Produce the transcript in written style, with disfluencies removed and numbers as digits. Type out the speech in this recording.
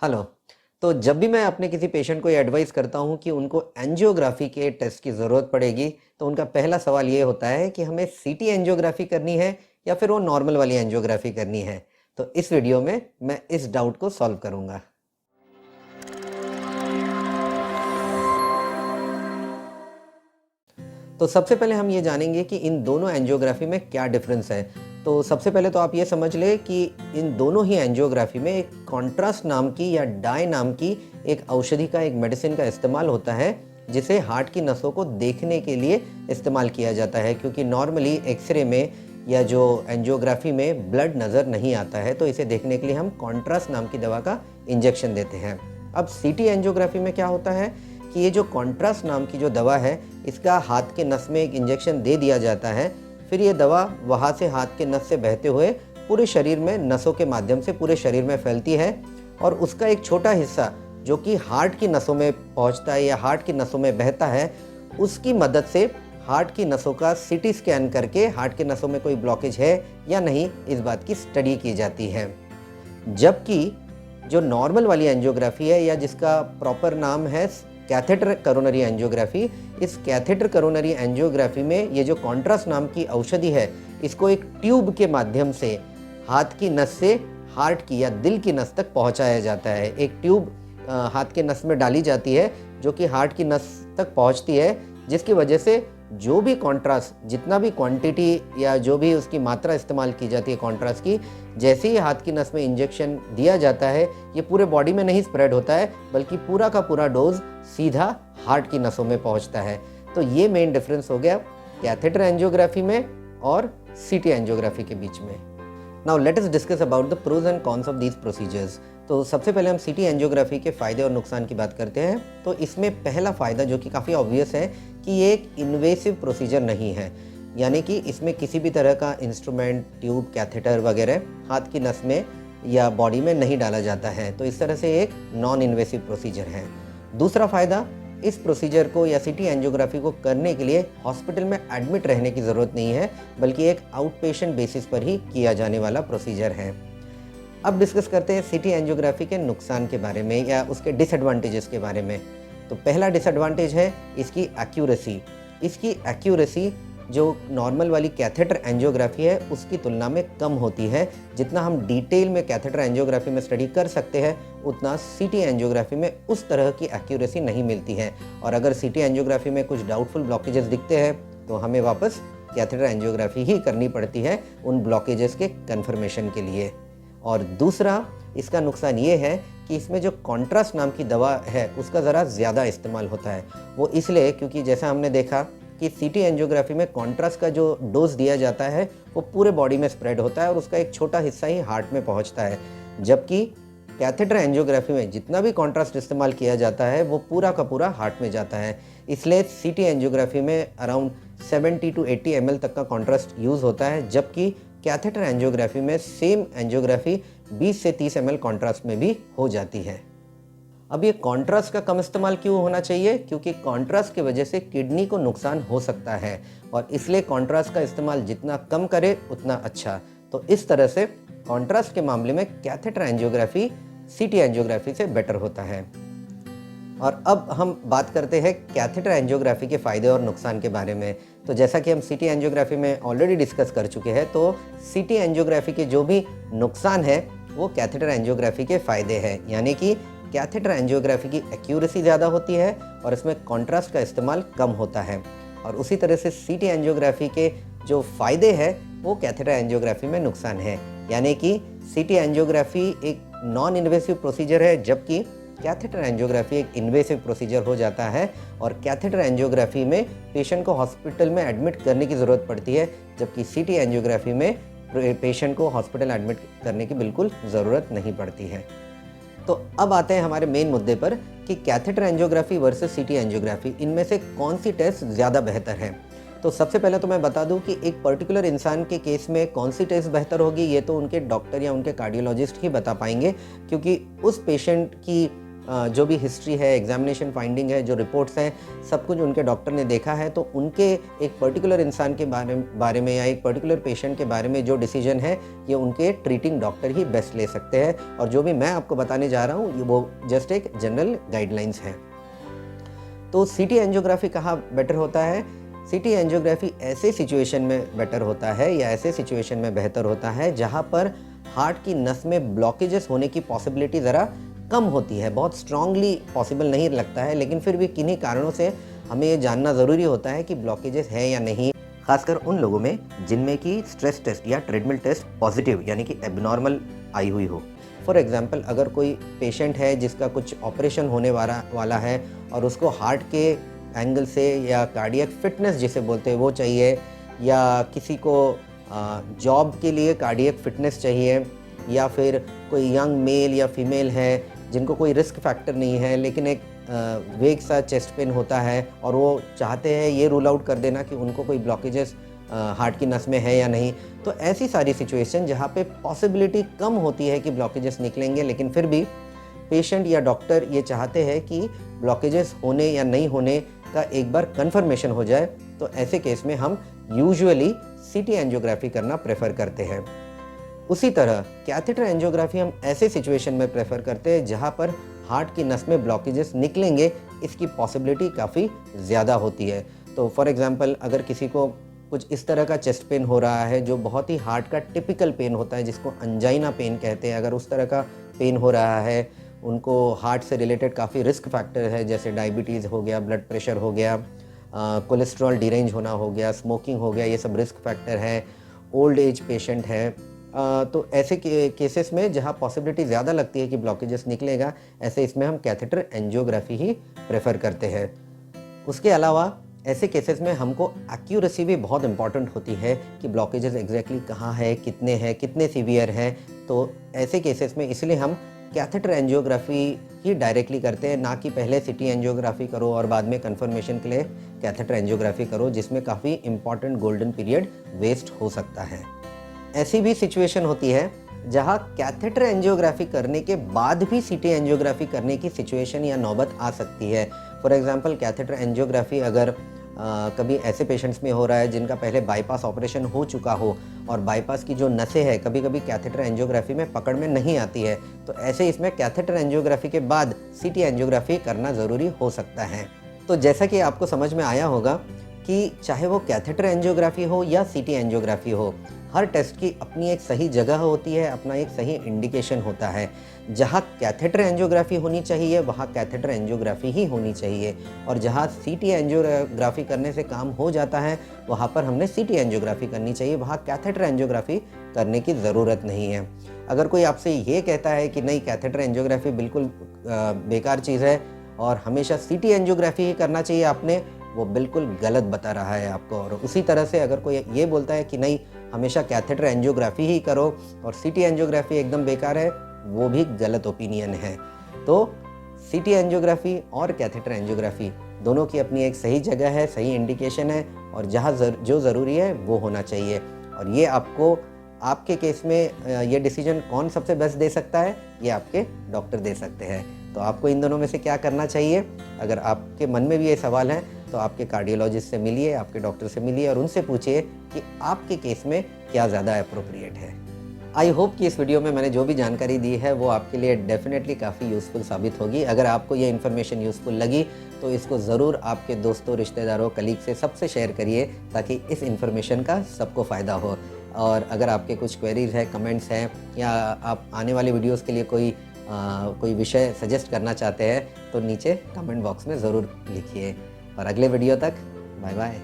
Hello. तो जब भी मैं अपने किसी पेशेंट को ये एडवाइस करता हूँ कि उनको एंजियोग्राफी के टेस्ट की ज़रूरत पड़ेगी, तो उनका पहला सवाल ये होता है कि हमें सीटी एंजियोग्राफी करनी है या फिर वो नॉर्मल वाली एंजियोग्राफी करनी है। तो इस वीडियो में मैं इस डाउट को सॉल्व करूँगा। तो सबसे पहले हम ये जानेंगे कि इन दोनों एंजियोग्राफी में क्या डिफरेंस है। तो सबसे पहले तो आप ये समझ लें कि इन दोनों ही एंजियोग्राफी में एक कॉन्ट्रास्ट नाम की या डाई नाम की एक औषधि का, एक मेडिसिन का इस्तेमाल होता है, जिसे हार्ट की नसों को देखने के लिए इस्तेमाल किया जाता है। क्योंकि नॉर्मली एक्सरे में या जो एंजियोग्राफी में ब्लड नज़र नहीं आता है, तो इसे देखने के लिए हम कॉन्ट्रास्ट नाम की दवा का इंजेक्शन देते हैं। अब सीटी एंजियोग्राफी में क्या होता है कि ये जो कॉन्ट्रास्ट नाम की जो दवा है, इसका हाथ के नस में एक इंजेक्शन दे दिया जाता है। फिर ये दवा वहाँ से हाथ के नस से बहते हुए पूरे शरीर में, नसों के माध्यम से पूरे शरीर में फैलती है, और उसका एक छोटा हिस्सा जो कि हार्ट की नसों में पहुँचता है या हार्ट की नसों में बहता है, उसकी मदद से हार्ट की नसों का सीटी स्कैन करके हार्ट की नसों में कोई ब्लॉकेज है या नहीं, इस बात की स्टडी की जाती है। जबकि जो नॉर्मल वाली एंजियोग्राफी है, या जिसका प्रॉपर नाम है कैथेटर करोनरी एंजियोग्राफी, इस कैथेटर करोनरी एंजियोग्राफी में ये जो कॉन्ट्रास्ट नाम की औषधि है, इसको एक ट्यूब के माध्यम से हाथ की नस से हार्ट की या दिल की नस तक पहुंचाया जाता है। एक ट्यूब हाथ के नस में डाली जाती है जो कि हार्ट की नस तक पहुंचती है, जिसकी वजह से जो भी कॉन्ट्रास्ट, जितना भी क्वांटिटी या जो भी उसकी मात्रा इस्तेमाल की जाती है कॉन्ट्रास्ट की, जैसे ही हाथ की नस में इंजेक्शन दिया जाता है, ये पूरे बॉडी में नहीं स्प्रेड होता है, बल्कि पूरा का पूरा डोज सीधा हार्ट की नसों में पहुंचता है। तो ये मेन डिफरेंस हो गया कैथेटर एंजियोग्राफी में और सीटी एंजियोग्राफी के बीच में। Now let us discuss about the pros and cons of these procedures. तो सबसे पहले हम सीटी एंजियोग्राफी के फ़ायदे और नुकसान की बात करते हैं। तो इसमें पहला फ़ायदा, जो कि काफ़ी ऑब्वियस है, कि ये एक इन्वेसिव प्रोसीजर नहीं है। यानी कि इसमें किसी भी तरह का इंस्ट्रूमेंट, ट्यूब, कैथेटर वगैरह हाथ की नस में या बॉडी में नहीं डाला जाता है। तो इस तरह से एक नॉन इन्वेसिव प्रोसीजर है। दूसरा फ़ायदा, इस प्रोसीजर को या सीटी एंजियोग्राफी को करने के लिए हॉस्पिटल में एडमिट रहने की ज़रूरत नहीं है, बल्कि एक आउट पेशेंट बेसिस पर ही किया जाने वाला प्रोसीजर है। अब डिस्कस करते हैं सीटी एंजियोग्राफी के नुकसान के बारे में या उसके डिसएडवांटेजेस के बारे में। तो पहला डिसएडवांटेज है इसकी एक्यूरेसी। इसकी एक्यूरेसी जो नॉर्मल वाली कैथेटर एंजियोग्राफी है उसकी तुलना में कम होती है। जितना हम डिटेल में कैथेटर एंजियोग्राफी में स्टडी कर सकते हैं, उतना सीटी एंजियोग्राफी में उस तरह की एक्यूरेसी नहीं मिलती है। और अगर सीटी एंजियोग्राफी में कुछ डाउटफुल ब्लॉकेजेस दिखते हैं, तो हमें वापस कैथेटर एंजियोग्राफी ही करनी पड़ती है उन ब्लॉकेजेस के कन्फर्मेशन के लिए। और दूसरा इसका नुकसान ये है कि इसमें जो कॉन्ट्रास्ट नाम की दवा है उसका ज़रा ज़्यादा इस्तेमाल होता है। वो इसलिए क्योंकि जैसा हमने देखा कि सीटी एंजियोग्राफी में कॉन्ट्रास्ट का जो डोज दिया जाता है वो पूरे बॉडी में स्प्रेड होता है और उसका एक छोटा हिस्सा ही हार्ट में पहुंचता है। जबकि कैथेटर एंजियोग्राफी में जितना भी कॉन्ट्रास्ट इस्तेमाल किया जाता है वो पूरा का पूरा हार्ट में जाता है। इसलिए सीटी एंजियोग्राफी में अराउंड 70 to 80 ml तक का कॉन्ट्रास्ट यूज़ होता है, जबकि कैथेटर एंजियोग्राफी में सेम एंजियोग्राफी 20 से 30 ml कॉन्ट्रास्ट में भी हो जाती है। अब ये कॉन्ट्रास्ट का कम इस्तेमाल क्यों होना चाहिए? क्योंकि कॉन्ट्रास्ट की वजह से किडनी को नुकसान हो सकता है, और इसलिए कॉन्ट्रास्ट का इस्तेमाल जितना कम करे उतना अच्छा। तो इस तरह से कॉन्ट्रास्ट के मामले में कैथेटर एंजियोग्राफी सीटी एंजियोग्राफी से बेटर होता है। और अब हम बात करते हैं कैथेटर एंजियोग्राफी के फ़ायदे और नुकसान के बारे में। तो जैसा कि हम सीटी एंजियोग्राफी में ऑलरेडी डिस्कस कर चुके हैं, तो सीटी एंजियोग्राफी के जो भी नुकसान है वो कैथेटर एंजियोग्राफी के फ़ायदे हैं। यानी कि कैथेटर एंजियोग्राफी की एक्यूरेसी ज़्यादा होती है और इसमें कॉन्ट्रास्ट का इस्तेमाल कम होता है। और उसी तरह से सीटी एंजियोग्राफी के जो फ़ायदे हैं वो कैथेटर एंजियोग्राफी में नुकसान है। यानी कि सीटी एंजियोग्राफी एक नॉन इन्वेसिव प्रोसीजर है, जबकि कैथेटर एंजियोग्राफी एक इन्वेसिव प्रोसीजर हो जाता है। और कैथेटर एंजियोग्राफी में पेशेंट को हॉस्पिटल में एडमिट करने की ज़रूरत पड़ती है, जबकि सीटी एंजियोग्राफी में पेशेंट को हॉस्पिटल एडमिट करने की बिल्कुल ज़रूरत नहीं पड़ती है। तो अब आते हैं हमारे मेन मुद्दे पर कि catheter angiography versus CT angiography, इनमें से कौन सी टेस्ट ज़्यादा बेहतर है। तो सबसे पहले तो मैं बता दूं कि एक पर्टिकुलर इंसान के केस में कौन सी टेस्ट बेहतर होगी, ये तो उनके डॉक्टर या उनके कार्डियोलॉजिस्ट ही बता पाएंगे, क्योंकि उस पेशेंट की जो भी हिस्ट्री है, एग्जामिनेशन फाइंडिंग है, जो रिपोर्ट्स हैं, सब कुछ उनके डॉक्टर ने देखा है, तो उनके एक पर्टिकुलर इंसान के बारे में या एक पर्टिकुलर पेशेंट के बारे में जो डिसीजन है, ये उनके ट्रीटिंग डॉक्टर ही बेस्ट ले सकते हैं। और जो भी मैं आपको बताने जा रहा हूँ, वो जस्ट एक जनरल गाइडलाइंस है। तो सीटी एंजियोग्राफी कहाँ बेटर होता है? सीटी एंजियोग्राफी ऐसे सिचुएशन में बेटर होता है या ऐसे सिचुएशन में बेहतर होता है जहाँ पर हार्ट की नस में ब्लॉकेजेस होने की पॉसिबिलिटी ज़रा कम होती है। बहुत स्ट्रांगली पॉसिबल नहीं लगता है, लेकिन फिर भी किन्हीं कारणों से हमें ये जानना ज़रूरी होता है कि ब्लॉकेजेस है या नहीं, खासकर उन लोगों में जिनमें कि स्ट्रेस टेस्ट या ट्रेडमिल टेस्ट पॉजिटिव यानी कि एबनॉर्मल आई हुई हो। फॉर एग्जांपल, अगर कोई पेशेंट है जिसका कुछ ऑपरेशन होने वाला है और उसको हार्ट के एंगल से या कार्डियक फिटनेस जिसे बोलते हैं वो चाहिए, या किसी को जॉब के लिए कार्डियक फिटनेस चाहिए, या फिर कोई यंग मेल या फीमेल है जिनको कोई रिस्क फैक्टर नहीं है लेकिन एक वेग सा चेस्ट पेन होता है और वो चाहते हैं ये रूल आउट कर देना कि उनको कोई ब्लॉकेजेस हार्ट की नस में है या नहीं, तो ऐसी सारी सिचुएशन जहाँ पे पॉसिबिलिटी कम होती है कि ब्लॉकेजेस निकलेंगे, लेकिन फिर भी पेशेंट या डॉक्टर ये चाहते हैं कि ब्लॉकेजेस होने या नहीं होने का एक बार कंफर्मेशन हो जाए, तो ऐसे केस में हम यूजुअली सीटी एंजियोग्राफी करना प्रेफर करते हैं। उसी तरह कैथेटर एंजियोग्राफी हम ऐसे सिचुएशन में प्रेफर करते हैं जहाँ पर हार्ट की नस में ब्लॉकेजेस निकलेंगे, इसकी पॉसिबिलिटी काफ़ी ज़्यादा होती है। तो फॉर एग्जांपल, अगर किसी को कुछ इस तरह का चेस्ट पेन हो रहा है जो बहुत ही हार्ट का टिपिकल पेन होता है, जिसको अंजाइना पेन कहते हैं, अगर उस तरह का पेन हो रहा है, उनको हार्ट से रिलेटेड काफ़ी रिस्क फैक्टर है जैसे डायबिटीज़ हो गया, ब्लड प्रेशर हो गया, कोलेस्ट्रॉल डिरेंज होना हो गया, स्मोकिंग हो गया, ये सब रिस्क फैक्टर है, ओल्ड एज पेशेंट है, तो ऐसे केसेस में जहाँ पॉसिबिलिटी ज़्यादा लगती है कि ब्लॉकेजेस निकलेगा, ऐसे इसमें हम कैथेटर एंजियोग्राफी ही प्रेफर करते हैं। उसके अलावा ऐसे केसेस में हमको एक्यूरेसी भी बहुत इंपॉर्टेंट होती है कि ब्लॉकेजेस एग्जैक्टली कहाँ है, कितने सीवियर हैं। तो ऐसे केसेस में इसलिए हम कैथेटर एंजियोग्राफी ही डायरेक्टली करते हैं, ना कि पहले सिटी एंजियोग्राफी करो और बाद में कंफर्मेशन के लिए कैथेटर एंजियोग्राफी करो, जिसमें काफ़ी इंपॉर्टेंट गोल्डन पीरियड वेस्ट हो सकता है। ऐसी भी सिचुएशन होती है जहां कैथेटर एंजियोग्राफी करने के बाद भी सीटी एंजियोग्राफी करने की सिचुएशन या नौबत आ सकती है। फॉर एग्जांपल, कैथेटर एंजियोग्राफी अगर कभी ऐसे पेशेंट्स में हो रहा है जिनका पहले बाईपास ऑपरेशन हो चुका हो और बाईपास की जो नसें हैं कभी कभी कैथेटर एंजियोग्राफी में पकड़ में नहीं आती है, तो ऐसे इसमें कैथेटर एंजियोग्राफी के बाद सीटी एंजियोग्राफी करना ज़रूरी हो सकता है। तो जैसा कि आपको समझ में आया होगा कि चाहे वो कैथेटर एंजियोग्राफी हो या सीटी एंजियोग्राफी हो, हर टेस्ट की अपनी एक सही जगह होती है, अपना एक सही इंडिकेशन होता है। जहाँ कैथेटर एंजियोग्राफी होनी चाहिए वहाँ कैथेटर एंजियोग्राफी ही होनी चाहिए, और जहाँ सीटी एंजियोग्राफी करने से काम हो जाता है वहाँ पर हमने सीटी एंजियोग्राफी करनी चाहिए, वहाँ कैथेटर एंजियोग्राफी करने की ज़रूरत नहीं है। अगर कोई आपसे ये कहता है कि नहीं, कैथेटर एंजियोग्राफी बिल्कुल बेकार चीज़ है और हमेशा सीटी एंजियोग्राफी ही करना चाहिए आपने, वो बिल्कुल गलत बता रहा है आपको। और उसी तरह से अगर कोई ये बोलता है कि नहीं, हमेशा कैथेटर एंजियोग्राफी ही करो और सीटी एंजियोग्राफी एकदम बेकार है, वो भी गलत ओपिनियन है। तो सीटी एंजियोग्राफी और कैथेटर एंजियोग्राफी दोनों की अपनी एक सही जगह है, सही इंडिकेशन है, और जहाँ जो ज़रूरी है वो होना चाहिए। और ये आपको आपके केस में ये डिसीजन कौन सबसे बेस्ट दे सकता है, ये आपके डॉक्टर दे सकते हैं। तो आपको इन दोनों में से क्या करना चाहिए? अगर आपके मन में भी ये सवाल है तो आपके कार्डियोलॉजिस्ट से मिलिए, आपके डॉक्टर से मिलिए और उनसे पूछिए कि आपके केस में क्या ज़्यादा अप्रोप्रिएट है। आई होप कि इस वीडियो में मैंने जो भी जानकारी दी है वो आपके लिए डेफिनेटली काफ़ी यूज़फुल साबित होगी। अगर आपको ये इन्फॉर्मेशन यूज़फुल लगी तो इसको ज़रूर आपके दोस्तों, रिश्तेदारों, कलीग से सबसे शेयर करिए ताकि इस इन्फॉर्मेशन का सबको फ़ायदा हो। और अगर आपके कुछ क्वेरीज़ हैं, कमेंट्स हैं, या आप आने वाली वीडियोज़ के लिए कोई विषय सजेस्ट करना चाहते हैं तो नीचे कमेंट बॉक्स में ज़रूर लिखिए। और अगले वीडियो तक बाय बाय।